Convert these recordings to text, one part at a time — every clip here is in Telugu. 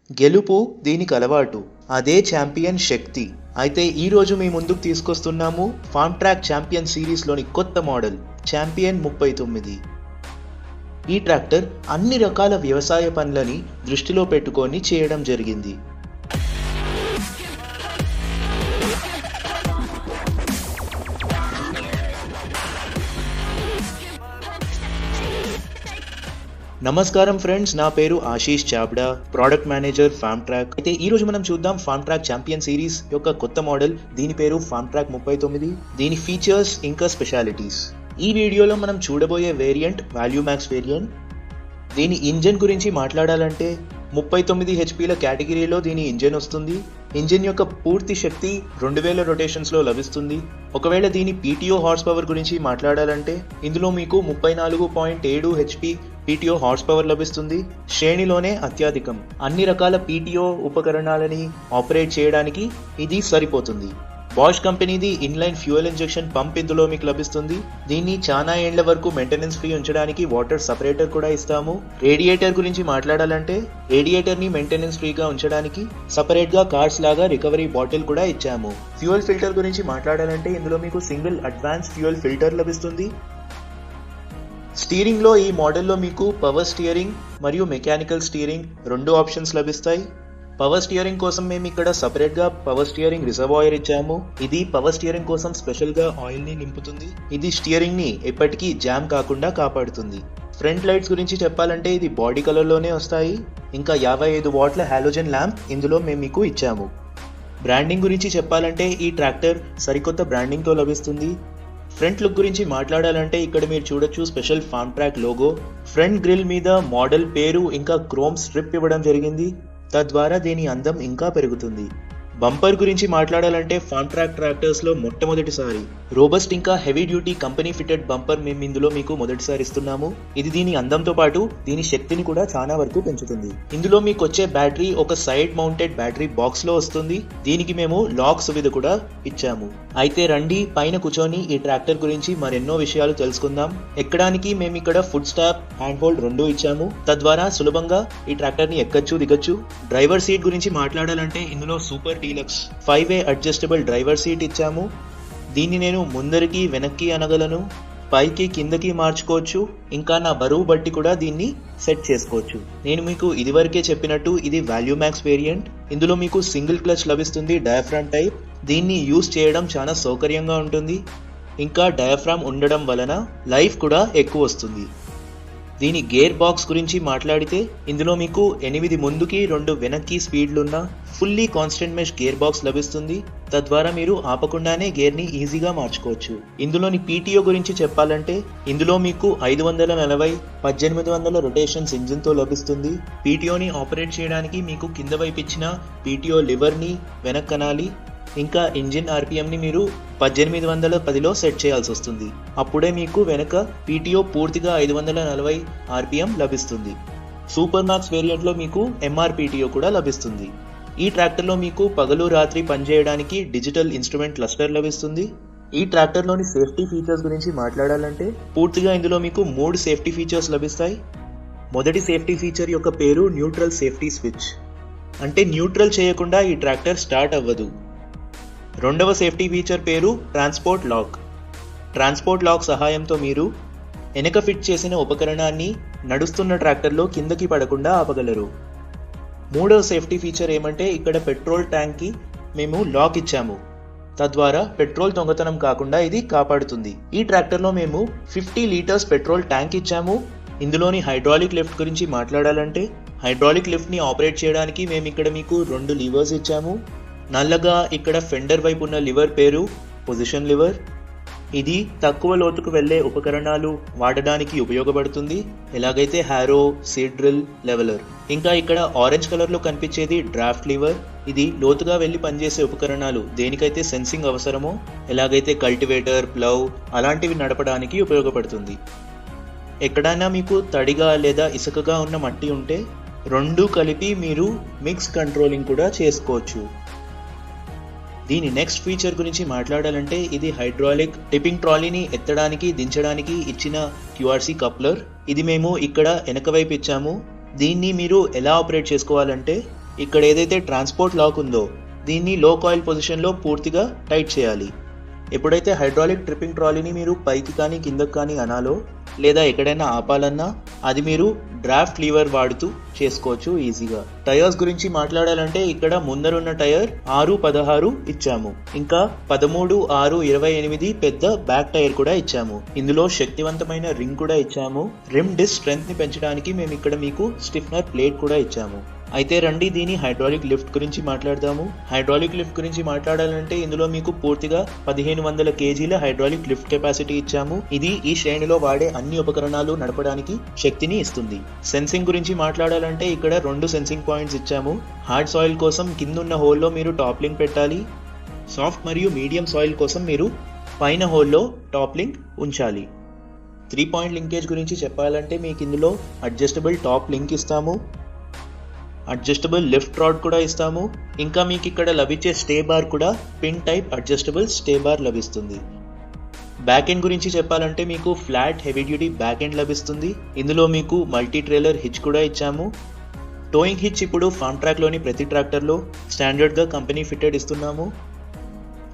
గెలుపు దీనికి అలవాటు, అదే ఛాంపియన్ శక్తి. అయితే ఈ రోజు మీ ముందుకు తీసుకొస్తున్నాము ఫార్మ్ ట్రాక్ ఛాంపియన్ సిరీస్లోని కొత్త మోడల్ ఛాంపియన్ 39. ఈ ట్రాక్టర్ అన్ని రకాల వ్యవసాయ పనులని దృష్టిలో పెట్టుకొని చేయడం జరిగింది. నమస్కారం ఫ్రెండ్స్, నా పేరు Ashish Chhabra, product manager Farmtrac. అయితే ఈ రోజు మనం చూద్దాం ఫార్మ్ ట్రాక్ ఛాంపియన్ సిరీస్ యొక్క కొత్త మోడల్. దీని పేరు ఫార్మ్ ట్రాక్ 39. దీని ఫీచర్స్ ఇంకా స్పెషాలిటీస్ ఈ వీడియోలో మనం చూడబోయే వేరియంట్ వాల్యూ మ్యాక్స్ వేరియంట్. దీని ఇంజన్ గురించి మాట్లాడాలంటే 39 హెచ్పీల కేటగిరీలో దీని ఇంజన్ వస్తుంది. ఇంజిన్ యొక్క పూర్తి శక్తి 2000 రొటేషన్స్లో లభిస్తుంది. ఒకవేళ దీని పీటీఓ హార్స్ పవర్ గురించి మాట్లాడాలంటే ఇందులో మీకు 34.7 హెచ్పీ పీటీఓ హార్స్ పవర్ లభిస్తుంది. శ్రేణిలోనే అత్యధికం. అన్ని రకాల పీటీఓ ఉపకరణాలని ఆపరేట్ చేయడానికి ఇది సరిపోతుంది. బాష్ కంపెనీది ఇన్లైన్ ఫ్యూయల్ ఇంజెక్షన్ పంప్ ఇందులో మీకు లభిస్తుంది. దీన్ని చాలా ఏండ్ల వరకు మెయింటెనెన్స్ ఫ్రీ ఉంచడానికి వాటర్ సపరేటర్ కూడా ఇస్తాము. రేడియేటర్ గురించి మాట్లాడాలంటే రేడియేటర్ ని మెయింటెనెన్స్ ఫ్రీగా ఉంచడానికి సపరేట్ గా కార్స్ లాగా రికవరీ బాటిల్ కూడా ఇచ్చాము. ఫ్యూయల్ ఫిల్టర్ గురించి మాట్లాడాలంటే ఇందులో మీకు సింగిల్ అడ్వాన్స్ ఫ్యూయల్ ఫిల్టర్ లభిస్తుంది. స్టీరింగ్ లో ఈ మోడల్లో మీకు పవర్ స్టీరింగ్ మరియు మెకానికల్ స్టీరింగ్ రెండు ఆప్షన్స్ లభిస్తాయి. పవర్ స్టీరింగ్ కోసం మేము ఇక్కడ సపరేట్ గా పవర్ స్టీరింగ్ రిజర్వాయర్ ఇచ్చాము. ఇది పవర్ స్టీరింగ్ కోసం స్పెషల్ గా ఆయిల్ ని నింపుతుంది. ఇది స్టీరింగ్ ని ఎప్పటికీ జామ్ కాకుండా కాపాడుతుంది. ఫ్రంట్ లైట్స్ గురించి చెప్పాలంటే ఇది బాడీ కలర్ లోనే వస్తాయి. ఇంకా 55 వాట్ల హాలోజన్ ల్యాంప్ ఇందులో మేము మీకు ఇచ్చాము. బ్రాండింగ్ గురించి చెప్పాలంటే ఈ ట్రాక్టర్ సరికొత్త బ్రాండింగ్ తో లభిస్తుంది. ఫ్రంట్ లుక్ గురించి మాట్లాడాలంటే ఇక్కడ మీరు చూడొచ్చు special farm track logo. Front grill మీద మోడల్ పేరు ఇంకా క్రోమ్ స్ట్రిప్ ఇవ్వడం జరిగింది. తద్వారా దీని అందం ఇంకా పెరుగుతుంది. బంపర్ గురించి మాట్లాడాలంటే ఫార్మ్ ట్రాక్ ట్రాక్టర్స్ లో మొట్టమొదటిసారి రోబస్ట్ ఇంకా heavy duty company fitted bumper మేము ఇందులో మీకు మొదటిసారి ఇస్తున్నాము. ఇది దీని అందంతో పాటు దీని శక్తిని కూడా చాలా వరకు పెంచుతుంది. ఇందులో మీకు వచ్చే బ్యాటరీ ఒక సైడ్ మౌంటెడ్ బ్యాటరీ బాక్స్ లో వస్తుంది. దీనికి మేము లాక్ సువిధ కూడా ఇచ్చాము. అయితే రండి పైన కూర్చొని ఈ ట్రాక్టర్ గురించి మరెన్నో విషయాలు తెలుసుకుందాం. ఎక్కడానికి మేము ఇక్కడ ఫుట్ స్టాప్, హ్యాండ్ హోల్డ్ రెండూ ఇచ్చాము. తద్వారా సులభంగా ఈ ట్రాక్టర్ ని ఎక్కచ్చు దిగచ్చు. డ్రైవర్ సీట్ గురించి మాట్లాడాలంటే ఇందులో super deluxe 5-way adjustable driver seat ఇచ్చాము. దీన్ని నేను ముందరికి వెనక్కి అనగలను, పైకి కిందకి మార్చుకోవచ్చు. ఇంకా నా బరువు బట్టి కూడా దీన్ని సెట్ చేసుకోవచ్చు. నేను మీకు ఇదివరకే చెప్పినట్టు ఇది వాల్యూ మ్యాక్స్ వేరియంట్. ఇందులో మీకు సింగిల్ క్లచ్ లభిస్తుంది, డయాఫ్రామ్ టైప్. దీన్ని యూజ్ చేయడం చాలా సౌకర్యంగా ఉంటుంది. ఇంకా డయాఫ్రామ్ ఉండడం వలన లైఫ్ కూడా ఎక్కువ వస్తుంది. దీని గేర్ బాక్స్ గురించి మాట్లాడితే ఇందులో మీకు 8 ముందుకి 2 వెనక్కి స్పీడ్లున్న fully constant mesh gearbox లభిస్తుంది. తద్వారా మీరు ఆపకుండానే గేర్ ని ఈజీగా మార్చుకోవచ్చు. ఇందులోని పీటీఓ గురించి చెప్పాలంటే ఇందులో మీకు 540 1800 రొటేషన్స్ ఇంజిన్ తో లభిస్తుంది. పీటీఓని ఆపరేట్ చేయడానికి మీకు కింద వైపు ఇచ్చిన పీటీఓ లివర్ ని వెనక్కనాలి. ఇంకా ఇంజిన్ ఆర్పిఎం ని మీరు 1810లో సెట్ చేయాల్సి వస్తుంది. అప్పుడే మీకు వెనక పీటీఓ పూర్తిగా 540 ఆర్పిఎం లభిస్తుంది. సూపర్ మ్యాక్స్ వేరియంట్ లో మీకు ఎంఆర్పీటీఓ కూడా లభిస్తుంది. ఈ ట్రాక్టర్ లో మీకు పగలు రాత్రి పనిచేయడానికి డిజిటల్ ఇన్స్ట్రుమెంట్ క్లస్టర్ లభిస్తుంది. ఈ ట్రాక్టర్ లోని సేఫ్టీ ఫీచర్స్ గురించి మాట్లాడాలంటే పూర్తిగా ఇందులో మీకు 3 సేఫ్టీ ఫీచర్స్ లభిస్తాయి. మొదటి సేఫ్టీ ఫీచర్ యొక్క పేరు న్యూట్రల్ సేఫ్టీ స్విచ్. అంటే న్యూట్రల్ చేయకుండా ఈ ట్రాక్టర్ స్టార్ట్ అవ్వదు. రెండవ సేఫ్టీ ఫీచర్ పేరు ట్రాన్స్పోర్ట్ లాక్. ట్రాన్స్పోర్ట్ లాక్ సహాయంతో మీరు వెనక ఫిట్ చేసిన ఉపకరణాన్ని నడుస్తున్న ట్రాక్టర్లో కిందకి పడకుండా ఆపగలరు. మూడవ సేఫ్టీ ఫీచర్ ఏమంటే ఇక్కడ పెట్రోల్ ట్యాంక్ కి మేము లాక్ ఇచ్చాము. తద్వారా పెట్రోల్ దొంగతనం కాకుండా ఇది కాపాడుతుంది. ఈ ట్రాక్టర్లో మేము 50 లీటర్స్ పెట్రోల్ ట్యాంక్ ఇచ్చాము. ఇందులోని హైడ్రాలిక్ లిఫ్ట్ గురించి మాట్లాడాలంటే హైడ్రాలిక్ లిఫ్ట్ ని ఆపరేట్ చేయడానికి మేము ఇక్కడ మీకు 2 లివర్స్ ఇచ్చాము. నల్లగా ఇక్కడ ఫెండర్ వైపు ఉన్న లివర్ పేరు పొజిషన్ లివర్. ఇది తక్కువ లోతుకు వెళ్లే ఉపకరణాలు వాడడానికి ఉపయోగపడుతుంది, ఎలాగైతే హారో, సీడ్ డ్రిల్, లెవెలర్. ఇంకా ఇక్కడ ఆరెంజ్ కలర్ లో కనిపించేది డ్రాఫ్ట్ లివర్. ఇది లోతుగా వెళ్లి పనిచేసే ఉపకరణాలు దేనికైతే సెన్సింగ్ అవసరమో, ఎలాగైతే కల్టివేటర్, ప్లవ్ అలాంటివి నడపడానికి ఉపయోగపడుతుంది. ఎక్కడైనా మీకు తడిగా లేదా ఇసుకగా ఉన్న మట్టి ఉంటే రెండు కలిపి మీరు మిక్స్ కంట్రోలింగ్ కూడా చేసుకోవచ్చు. దీని నెక్స్ట్ ఫీచర్ గురించి మాట్లాడాలంటే ఇది హైడ్రాలిక్ టిప్పింగ్ ట్రాలీని ఎత్తడానికి దించడానికి ఇచ్చిన క్యూఆర్సీ కప్లర్. ఇది మేము ఇక్కడ వెనక వైపు ఇచ్చాము. దీన్ని మీరు ఎలా ఆపరేట్ చేసుకోవాలంటే ఇక్కడ ఏదైతే ట్రాన్స్పోర్ట్ లాక్ ఉందో దీన్ని లో కాయిల్ పొజిషన్లో పూర్తిగా టైట్ చేయాలి. ఎప్పుడైతే హైడ్రాలిక్ ట్రిప్పింగ్ ట్రాలీని మీరు పైకి కానీ కిందకి కానీ అనాలో లేదా ఎక్కడైనా ఆపాలన్నా అది మీరు డ్రాఫ్ట్ లీవర్ వాడుతూ చేసుకోవచ్చు ఈజీగా. టైర్స్ గురించి మాట్లాడాలంటే ఇక్కడ ముందరున్న టైర్ 6-16 ఇచ్చాము. ఇంకా 13-6-28 పెద్ద బ్యాక్ టైర్ కూడా ఇచ్చాము. ఇందులో శక్తివంతమైన రింగ్ కూడా ఇచ్చాము. రిమ్ డిస్క్ స్ట్రెంగ్త్ ని పెంచడానికి మేము ఇక్కడ మీకు స్టిఫ్నర్ ప్లేట్ కూడా ఇచ్చాము. అయితే రండి దీని హైడ్రాలిక్ లిఫ్ట్ గురించి మాట్లాడదాము. హైడ్రాలిక్ లిఫ్ట్ గురించి మాట్లాడాలంటే ఇందులో మీకు పూర్తిగా 1500 kgల హైడ్రాలిక్ లిఫ్ట్ కెపాసిటీ ఇచ్చాము. ఇది ఈ శ్రేణిలో వాడే అన్ని ఉపకరణాలు నడపడానికి శక్తిని ఇస్తుంది. సెన్సింగ్ గురించి మాట్లాడాలంటే ఇక్కడ 2 సెన్సింగ్ పాయింట్స్ ఇచ్చాము. హార్డ్ సాయిల్ కోసం కిందున్న హోల్లో మీరు టాప్ లింక్ పెట్టాలి. సాఫ్ట్ మరియు మీడియం సాయిల్ కోసం మీరు పైన హోల్లో టాప్ లింక్ ఉంచాలి. 3 పాయింట్ లింకేజ్ గురించి చెప్పాలంటే మీకు ఇందులో అడ్జస్టబుల్ టాప్ లింక్ ఇస్తాము, అడ్జస్టబుల్ లిఫ్ట్ రాడ్ కూడా ఇస్తాము. ఇంకా మీకు ఇక్కడ లభించే స్టే బార్ కూడా pin type adjustable stay bar లభిస్తుంది. బ్యాక్ ఎండ్ గురించి చెప్పాలంటే మీకు flat heavy duty back end లభిస్తుంది. ఇందులో మీకు మల్టీ ట్రైలర్ హిచ్ కూడా ఇచ్చాము. టోయింగ్ హిచ్ ఇప్పుడు ఫార్మ్ ట్రాక్లోని ప్రతి ట్రాక్టర్లో స్టాండర్డ్గా కంపెనీ ఫిట్టెడ్ ఇస్తున్నాము.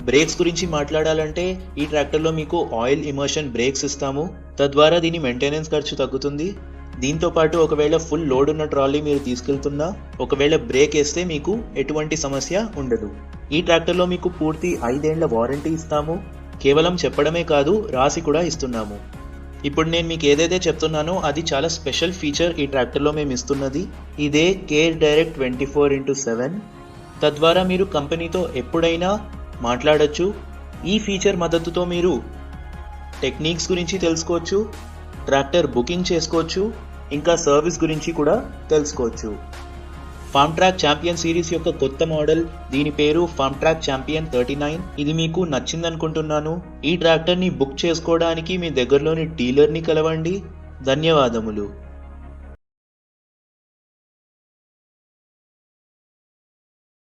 బ్రేక్స్ గురించి మాట్లాడాలంటే ఈ ట్రాక్టర్లో మీకు ఆయిల్ ఇమర్షన్ బ్రేక్స్ ఇస్తాము. తద్వారా దీని మెయింటెనెన్స్ ఖర్చు తగ్గుతుంది. దీంతో పాటు ఒకవేళ ఫుల్ లోడ్ ఉన్న ట్రాలీ మీరు తీసుకెళ్తున్నా ఒకవేళ బ్రేక్ వేస్తే మీకు ఎటువంటి సమస్య ఉండదు. ఈ ట్రాక్టర్లో మీకు పూర్తి 5 ఏళ్ల వారంటీ ఇస్తాము. కేవలం చెప్పడమే కాదు రాసి కూడా ఇస్తున్నాము. ఇప్పుడు నేను మీకు ఏదైతే చెప్తున్నానో అది చాలా స్పెషల్ ఫీచర్ ఈ ట్రాక్టర్లో మేము ఇస్తున్నది. ఇదే కేర్ డైరెక్ట్ 24/7. తద్వారా మీరు కంపెనీతో ఎప్పుడైనా మాట్లాడచ్చు. ఈ ఫీచర్ మద్దతుతో మీరు టెక్నిక్స్ గురించి తెలుసుకోవచ్చు, ట్రాక్టర్ బుకింగ్ చేసుకోవచ్చు, ఇంకా సర్వీస్ గురించి కూడా తెలుసుకోవచ్చు. ఫార్మ్ ట్రాక్ ఛాంపియన్ సిరీస్ యొక్క కొత్త మోడల్, దీని పేరు ఫార్మ్ ట్రాక్ ఛాంపియన్ 39. ఇది మీకు నచ్చిందనుకుంటున్నాను. ఈ ట్రాక్టర్ని బుక్ చేసుకోవడానికి మీ దగ్గరలోని డీలర్ని కలవండి. ధన్యవాదములు.